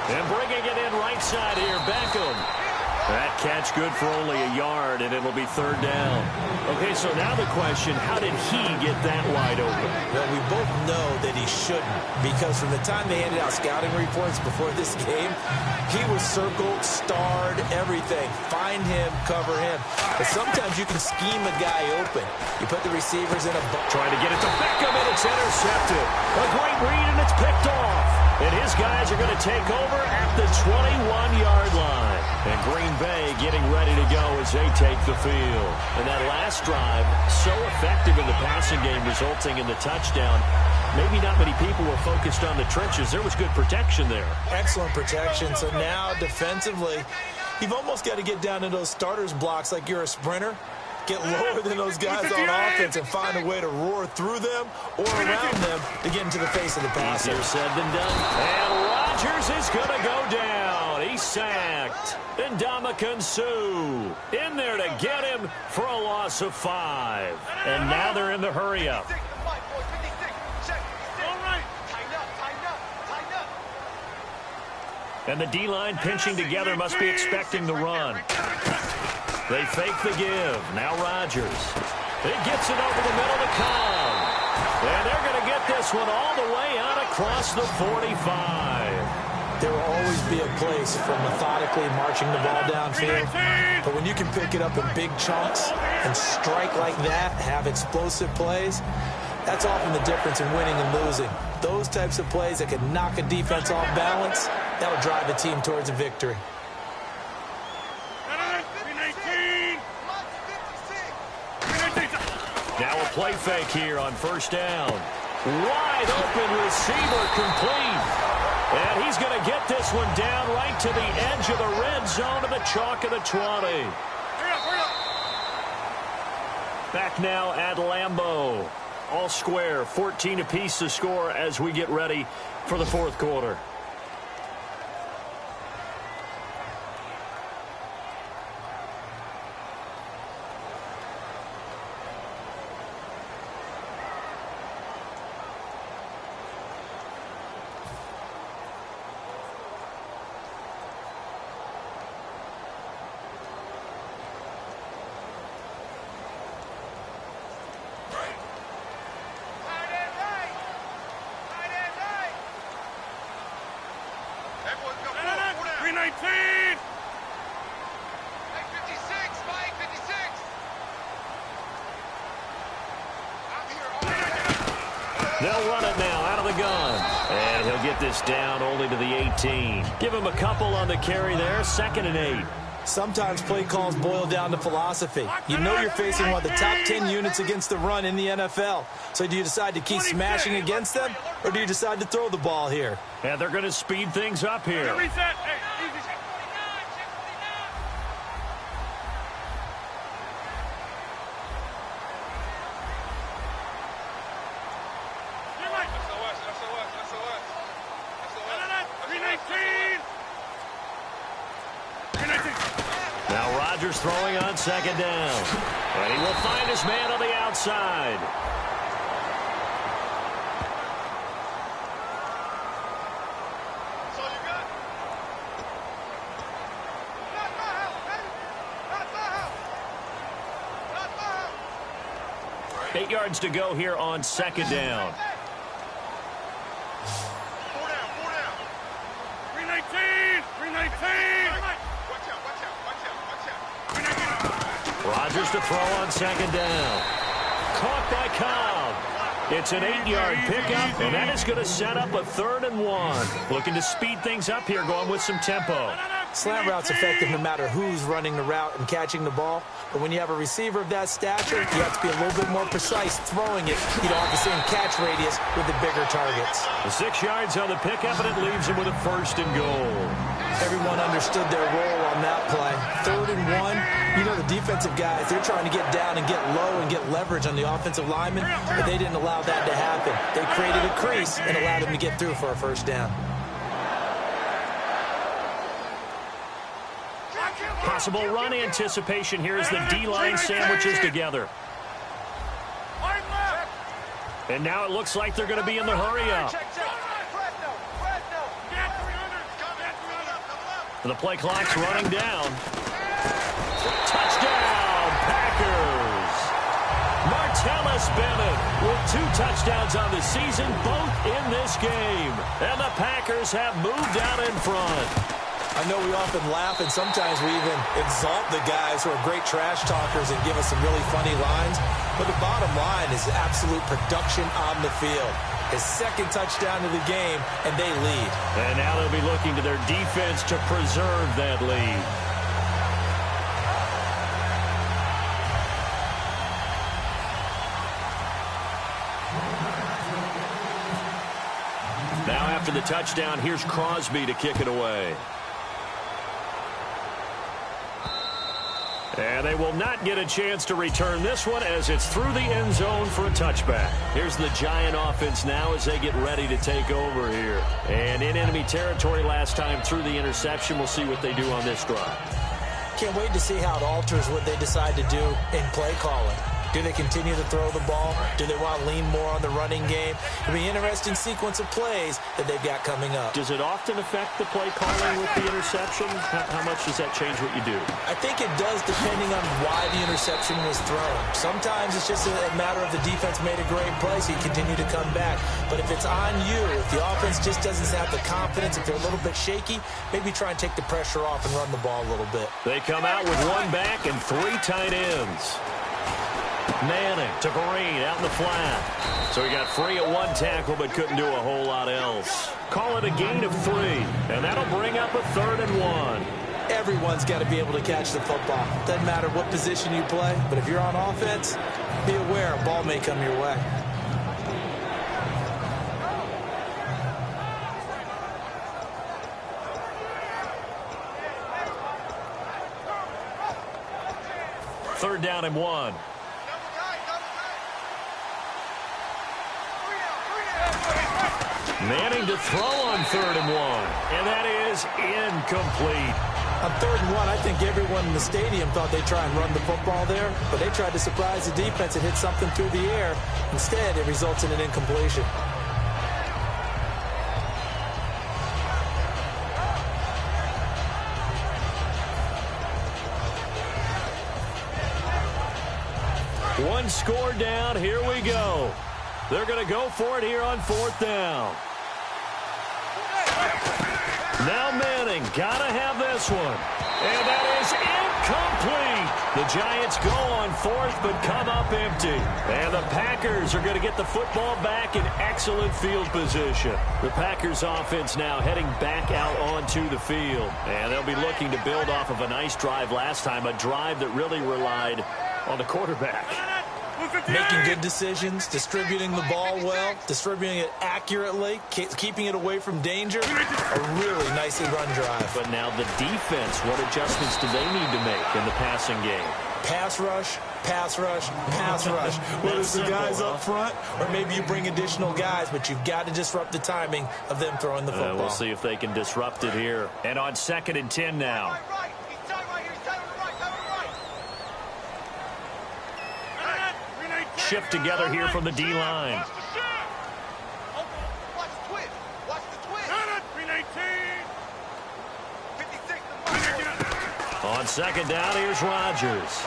And bringing it in right side here, Beckham. That catch good for only a yard, and it'll be 3rd down. Okay, so now the question, how did he get that wide open? Well, we both know that he shouldn't, because from the time they handed out scouting reports before this game, he was circled, starred, everything. Find him, cover him. But sometimes you can scheme a guy open. You put the receivers in a... Trying to get it to Beckham, and it's intercepted. A great read, and it's picked off. And his guys are going to take over at the 21-yard line. And Green Bay getting ready to go as they take the field. And that last drive, so effective in the passing game, resulting in the touchdown. Maybe not many people were focused on the trenches. There was good protection there. Excellent protection. So now defensively, you've almost got to get down to those starters blocks like you're a sprinter. Get lower than those guys on offense and find a way to roar through them or around them to get into the face of the passer. Easier said than done. And Rodgers is going to go down. He's sacked. And Ndamukong Suh in there to get him for a loss of 5. And now they're in the hurry-up. And the D-line pinching together must be expecting the run. They fake the give. Now Rodgers. He gets it over the middle to Cobb. And they're going to get this one all the way out across the 45. There will always be a place for methodically marching the ball downfield. But when you can pick it up in big chunks and strike like that, have explosive plays, that's often the difference in winning and losing. Those types of plays that can knock a defense off balance, that'll drive a team towards a victory. Now a play fake here on first down. Wide open receiver complete. And he's going to get this one down right to the edge of the red zone to the chalk of the 20. Back now at Lambeau. All square, 14 apiece to score as we get ready for the fourth quarter. They'll run it now out of the gun. And he'll get this down only to the 18. Give him a couple on the carry there. 2nd and 8. Sometimes play calls boil down to philosophy. You know you're facing one of the top 10 units against the run in the NFL. So do you decide to keep smashing against them, or do you decide to throw the ball here? And they're going to speed things up here. Now Rodgers throwing on 2nd down. And he will find his man on the outside. That's all you got. 8 yards to go here on 2nd down. 4 down. 319. 319. Rodgers to throw on 2nd down. Caught by Cobb. It's an 8-yard pickup, and that is going to set up a 3rd and 1. Looking to speed things up here, going with some tempo. Slant route's effective no matter who's running the route and catching the ball. But when you have a receiver of that stature, you have to be a little bit more precise throwing it. You don't have the same catch radius with the bigger targets. The 6 yards on the pickup, and it leaves him with a 1st and goal. Everyone understood their role on that play. 3rd and 1. You know the defensive guys, they're trying to get down and get low and get leverage on the offensive lineman, but they didn't allow that to happen. They created a crease and allowed him to get through for a 1st down. Possible run anticipation here as the D-line sandwiches together. And now it looks like they're going to be in the hurry-up. The play clock's running down. Touchdown, Packers! Martellus Bennett with 2 touchdowns on the season, both in this game. And the Packers have moved out in front. I know we often laugh, and sometimes we even exalt the guys who are great trash talkers and give us some really funny lines. But the bottom line is absolute production on the field. His 2nd touchdown of the game, and they lead. And now they'll be looking to their defense to preserve that lead. Now after the touchdown, here's Crosby to kick it away. And they will not get a chance to return this one as it's through the end zone for a touchback. Here's the Giant offense now as they get ready to take over here. And in enemy territory last time through the interception. We'll see what they do on this drive. Can't wait to see how it alters what they decide to do in play calling. Do they continue to throw the ball? Do they want to lean more on the running game? It'll be an interesting sequence of plays that they've got coming up. Does it often affect the play calling with the interception? How much does that change what you do? I think it does depending on why the interception was thrown. Sometimes it's just a matter of the defense made a great play, so you continue to come back. But if it's on you, if the offense just doesn't have the confidence, if they're a little bit shaky, maybe try and take the pressure off and run the ball a little bit. They come out with one back and three tight ends. Manning to Vereen out in the flat. So he got free at one tackle but couldn't do a whole lot else. Call it a gain of 3, and that'll bring up a 3rd and 1. Everyone's got to be able to catch the football. Doesn't matter what position you play, but if you're on offense, be aware a ball may come your way. Third down and 1. Manning to throw on 3rd and 1. And that is incomplete. On 3rd and 1, I think everyone in the stadium thought they'd try and run the football there, but they tried to surprise the defense and hit something through the air. Instead, it results in an incompletion. One score down. Here we go. They're going to go for it here on 4th down. Now Manning, got to have this one. And that is incomplete. The Giants go on 4th but come up empty. And the Packers are going to get the football back in excellent field position. The Packers offense now heading back out onto the field. And they'll be looking to build off of a nice drive last time, a drive that really relied on the quarterback. Making good decisions, distributing the ball well, distributing it accurately, keeping it away from danger. A really nicely run drive. But now the defense, what adjustments do they need to make in the passing game? Pass rush, pass rush, pass rush. Whether it's the guys up front or maybe you bring additional guys, but you've got to disrupt the timing of them throwing the football. We'll see if they can disrupt it here. And on 2nd and 10 now. Shift together here from the D-line. On 2nd down, here's Rodgers.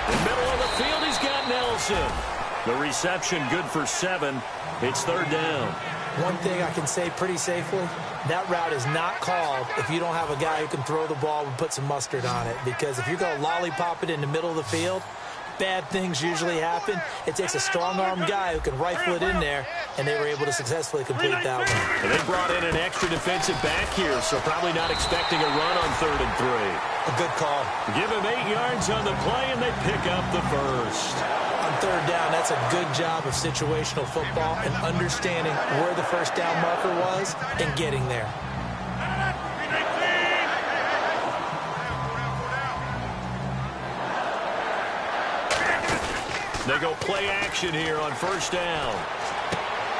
In the middle of the field, he's got Nelson. The reception good for 7. It's 3rd down. One thing I can say pretty safely, that route is not called if you don't have a guy who can throw the ball and put some mustard on it. Because if you're going to lollipop it in the middle of the field, bad things usually happen. It takes a strong-armed guy who can rifle it in there, and they were able to successfully complete that one. And they brought in an extra defensive back here, so probably not expecting a run on 3rd and 3. A good call. Give him 8 yards on the play, and they pick up the first. On 3rd down, that's a good job of situational football and understanding where the first down marker was and getting there. They go play action here on 1st down.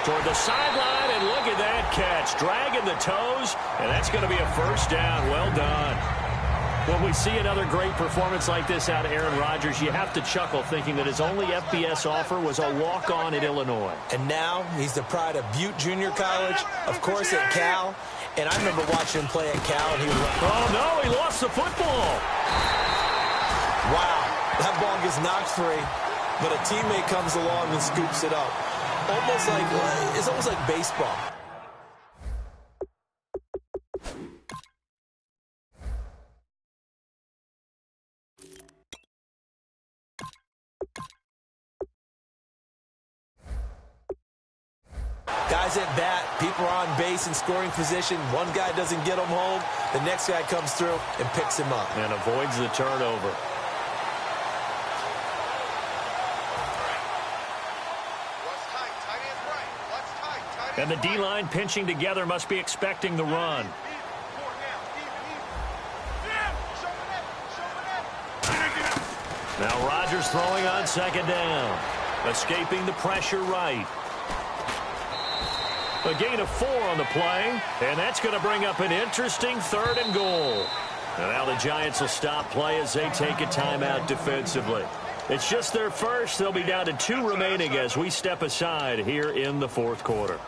Toward the sideline, and look at that catch. Dragging the toes, and that's going to be a 1st down. Well done. When we see another great performance like this out of Aaron Rodgers, you have to chuckle thinking that his only FBS offer was a walk-on at Illinois. And now he's the pride of Butte Junior College, of course at Cal. And I remember watching him play at Cal, and he was like, oh, no, he lost the football. Wow, that ball gets knocked free. But a teammate comes along and scoops it up. It's almost like baseball. Guys at bat, people are on base in scoring position. One guy doesn't get him home. The next guy comes through and picks him up. And avoids the turnover. And the D-line pinching together must be expecting the run. Now Rodgers throwing on second down. Escaping the pressure right. A gain of 4 on the play, and that's going to bring up an interesting 3rd and goal. And now the Giants will stop play as they take a timeout defensively. It's just their first. They'll be down to 2 remaining as we step aside here in the 4th quarter.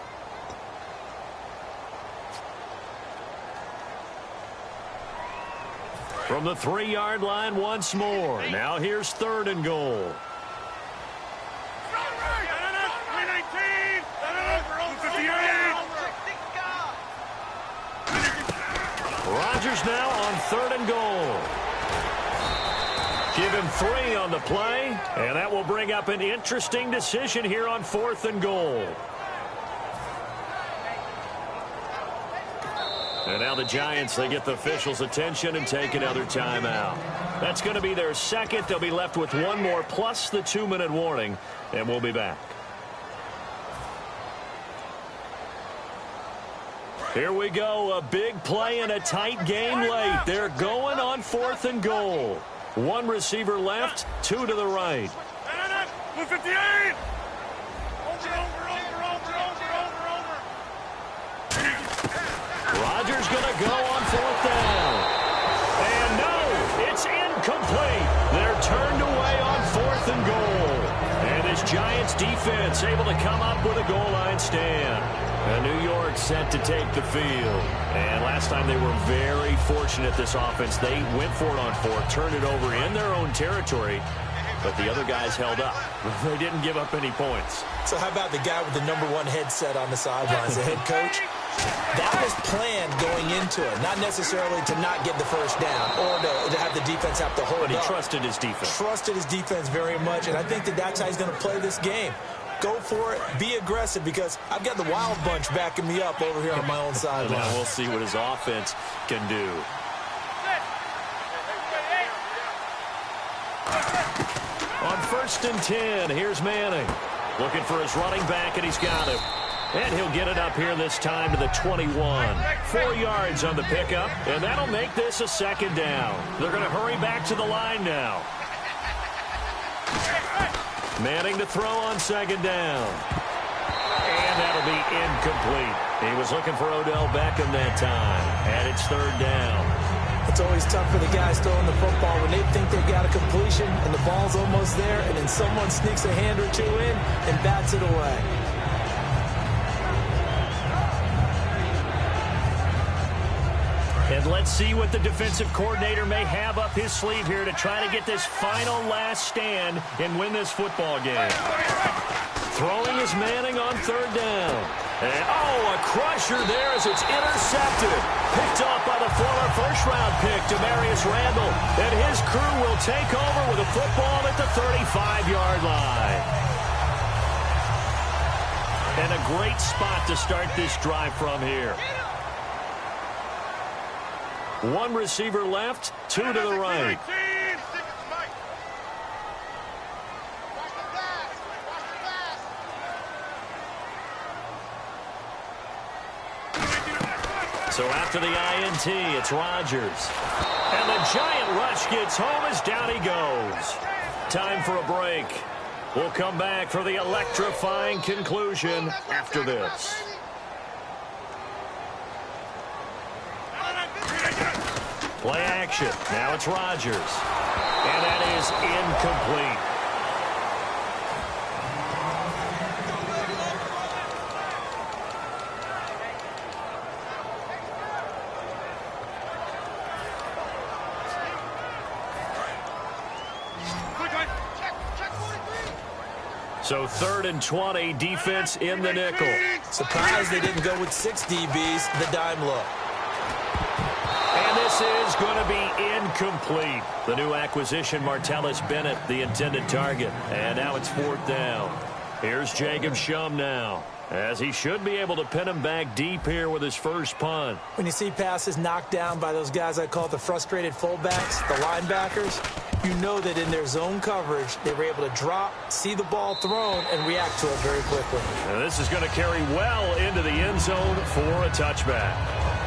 From the 3-yard line once more. Now here's 3rd and goal. Rodgers now on 3rd and goal. Give him 3 on the play, and that will bring up an interesting decision here on 4th and goal. And now the Giants, they get the officials' attention and take another timeout. That's going to be their second. They'll be left with 1 more plus the 2-minute warning, and we'll be back. Here we go, a big play in a tight game late. They're going on 4th and goal. 1 receiver left, 2 to the right. 58! Rodgers going to go on 4th down. And no, it's incomplete. They're turned away on 4th and goal. And this Giants defense able to come up with a goal line stand. And New York set to take the field. And last time they were very fortunate, this offense. They went for it on 4th, turned it over in their own territory, but the other guys held up. They didn't give up any points. So how about the guy with the #1 headset on the sidelines, the head coach? That was planned going into it, not necessarily to not get the first down or to have the defense have to hold But he up. trusted his defense. Trusted his defense very much, and I think that's how he's going to play this game. Go for it. Be aggressive, because I've got the wild bunch backing me up over here on my own sideline. Now we'll see what his offense can do. On 1st and 10, here's Manning. Looking for his running back, and he's got him. And he'll get it up here this time to the 21. 4 yards on the pickup, and that'll make this a 2nd down. They're going to hurry back to the line now. Manning to throw on 2nd down. And that'll be incomplete. He was looking for Odell Beckham that time. And it's 3rd down. It's always tough for the guys throwing the football when they think they've got a completion and the ball's almost there, and then someone sneaks a hand or 2 in and bats it away. And let's see what the defensive coordinator may have up his sleeve here to try to get this final last stand and win this football game. Throwing is Manning on 3rd down. And, a crusher there as it's intercepted. Picked off by the former first-round pick, Demarius Randall. And his crew will take over with a football at the 35-yard line. And a great spot to start this drive from here. 1 receiver left, 2 to the right. So after the INT, it's Rodgers. And the giant rush gets home as down he goes. Time for a break. We'll come back for the electrifying conclusion after this. Play action. Now it's Rodgers. And that is incomplete. So 3rd and 20, defense in the nickel. Surprised they didn't go with 6 DBs, the dime look. And this is going to be incomplete. The new acquisition, Martellus Bennett, the intended target. And now it's 4th down. Here's Jacob Shum now, as he should be able to pin him back deep here with his first punt. When you see passes knocked down by those guys I call the frustrated fullbacks, the linebackers, you know that in their zone coverage, they were able to drop, see the ball thrown, and react to it very quickly. And this is going to carry well into the end zone for a touchback.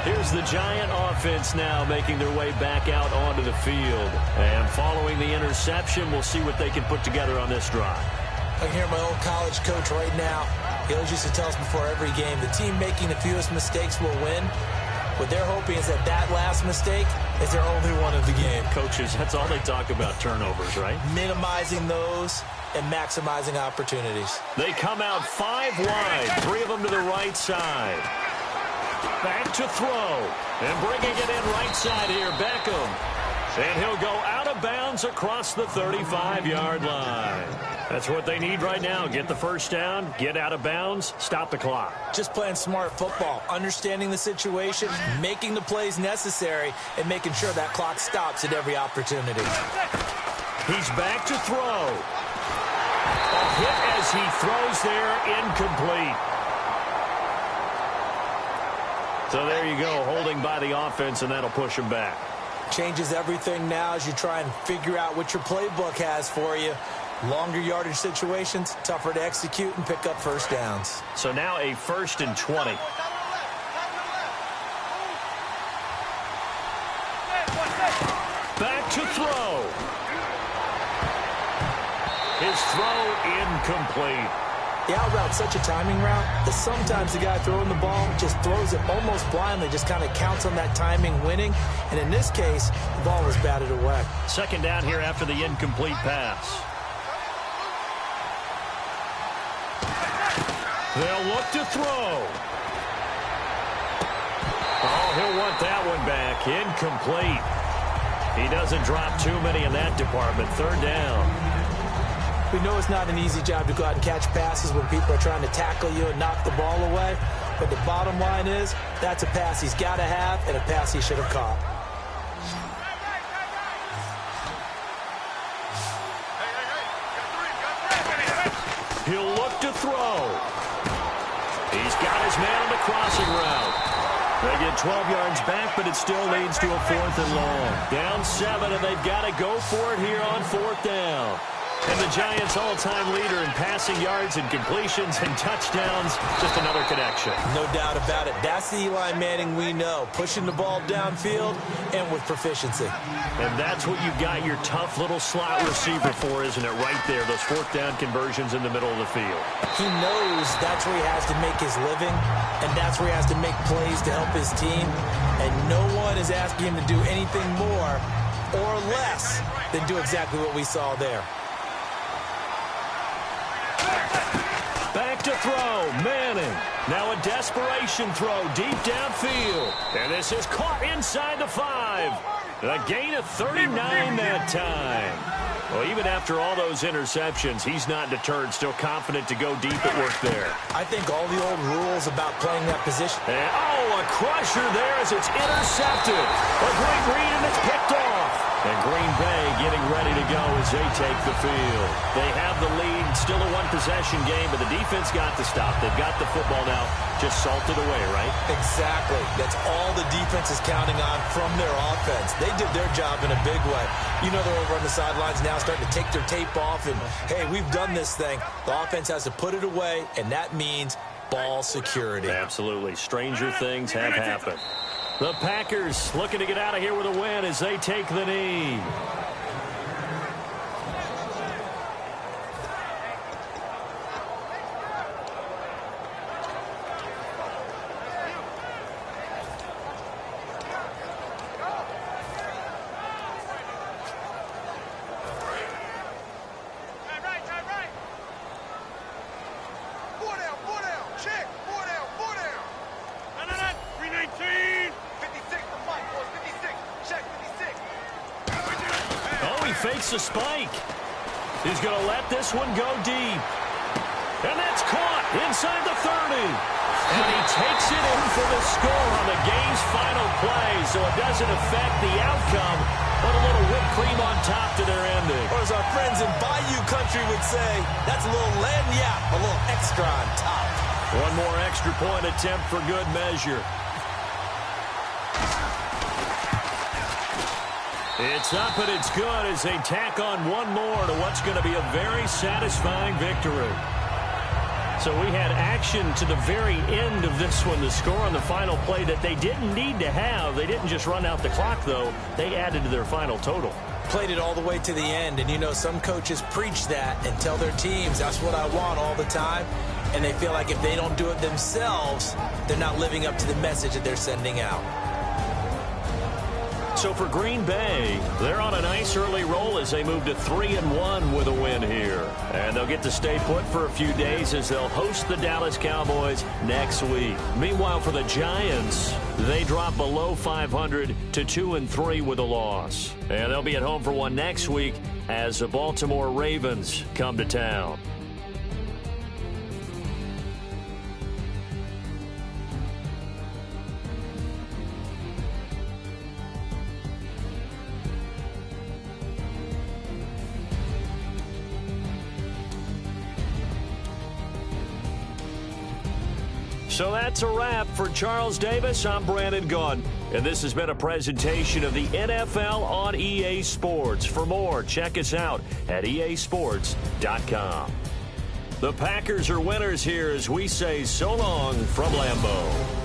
Here's the Giant offense now making their way back out onto the field. And following the interception, we'll see what they can put together on this drive. I can hear my old college coach right now. He always used to tell us before every game, the team making the fewest mistakes will win. What they're hoping is that last mistake is their only one of the game. Coaches, that's all they talk about, turnovers, right? Minimizing those and maximizing opportunities. They come out 5 wide, 3 of them to the right side. Back to throw. And bringing it in right side here, Beckham. And he'll go out of bounds across the 35-yard line. That's what they need right now. Get the first down, get out of bounds, stop the clock. Just playing smart football, understanding the situation, making the plays necessary, and making sure that clock stops at every opportunity. He's back to throw. A hit as he throws there, incomplete. So there you go, holding by the offense, and that'll push him back. Changes everything now as you try and figure out what your playbook has for you. Longer yardage situations, tougher to execute and pick up first downs. So now a 1st and 20. Back to throw. His throw incomplete. The out route's such a timing route that sometimes the guy throwing the ball just throws it almost blindly, just kind of counts on that timing winning. And in this case, the ball was batted away. 2nd down here after the incomplete pass. They'll look to throw. Oh, he'll want that one back. Incomplete. He doesn't drop too many in that department. 3rd down. We know it's not an easy job to go out and catch passes when people are trying to tackle you and knock the ball away. But the bottom line is, that's a pass he's got to have and a pass he should have caught. He'll look to throw. He's got his man on the crossing route. They get 12 yards back, but it still leads to a 4th and long. Down 7, and they've got to go for it here on 4th down. And the Giants' all-time leader in passing yards and completions and touchdowns, just another connection. No doubt about it. That's the Eli Manning we know, pushing the ball downfield and with proficiency. And that's what you've got your tough little slot receiver for, isn't it? Right there, those 4th down conversions in the middle of the field. He knows that's where he has to make his living, and that's where he has to make plays to help his team. And no one is asking him to do anything more or less than do exactly what we saw there. Back to throw, Manning. Now a desperation throw deep downfield. And this is caught inside the 5. A gain of 39 that time. Well, even after all those interceptions, he's not deterred, still confident to go deep at work there. I think all the old rules about playing that position. And, oh, a crusher there as it's intercepted. A great read, and it's picked off. And Green Bay getting ready to go as they take the field. They have the lead, still a one-possession game, but the defense got to stop. They've got the football now, just salted away, right? Exactly. That's all the defense is counting on from their offense. They did their job in a big way. You know they're over on the sidelines now starting to take their tape off, and, hey, we've done this thing. The offense has to put it away, and that means ball security. Absolutely. Stranger things have happened. The Packers looking to get out of here with a win as they take the knee. Fakes a spike. He's going to let this one go deep. And that's caught inside the 30. And he takes it in for the score on the game's final play, so it doesn't affect the outcome, but a little whipped cream on top to their ending. Or as our friends in Bayou Country would say, that's a little lagniappe, a little extra on top. One more extra point attempt for good measure. It's up and it's good as they tack on one more to what's going to be a very satisfying victory. So we had action to the very end of this one. The score on the final play that they didn't need to have. They didn't just run out the clock, though. They added to their final total. Played it all the way to the end, and you know some coaches preach that and tell their teams that's what I want all the time, and they feel like if they don't do it themselves, they're not living up to the message that they're sending out. So for Green Bay, they're on a nice early roll as they move to 3-1 with a win here. And they'll get to stay put for a few days as they'll host the Dallas Cowboys next week. Meanwhile, for the Giants, they drop below 500 to 2-3 with a loss. And they'll be at home for one next week as the Baltimore Ravens come to town. So that's a wrap. For Charles Davis, I'm Brandon Gaudin. And this has been a presentation of the NFL on EA Sports. For more, check us out at easports.com. The Packers are winners here as we say so long from Lambeau.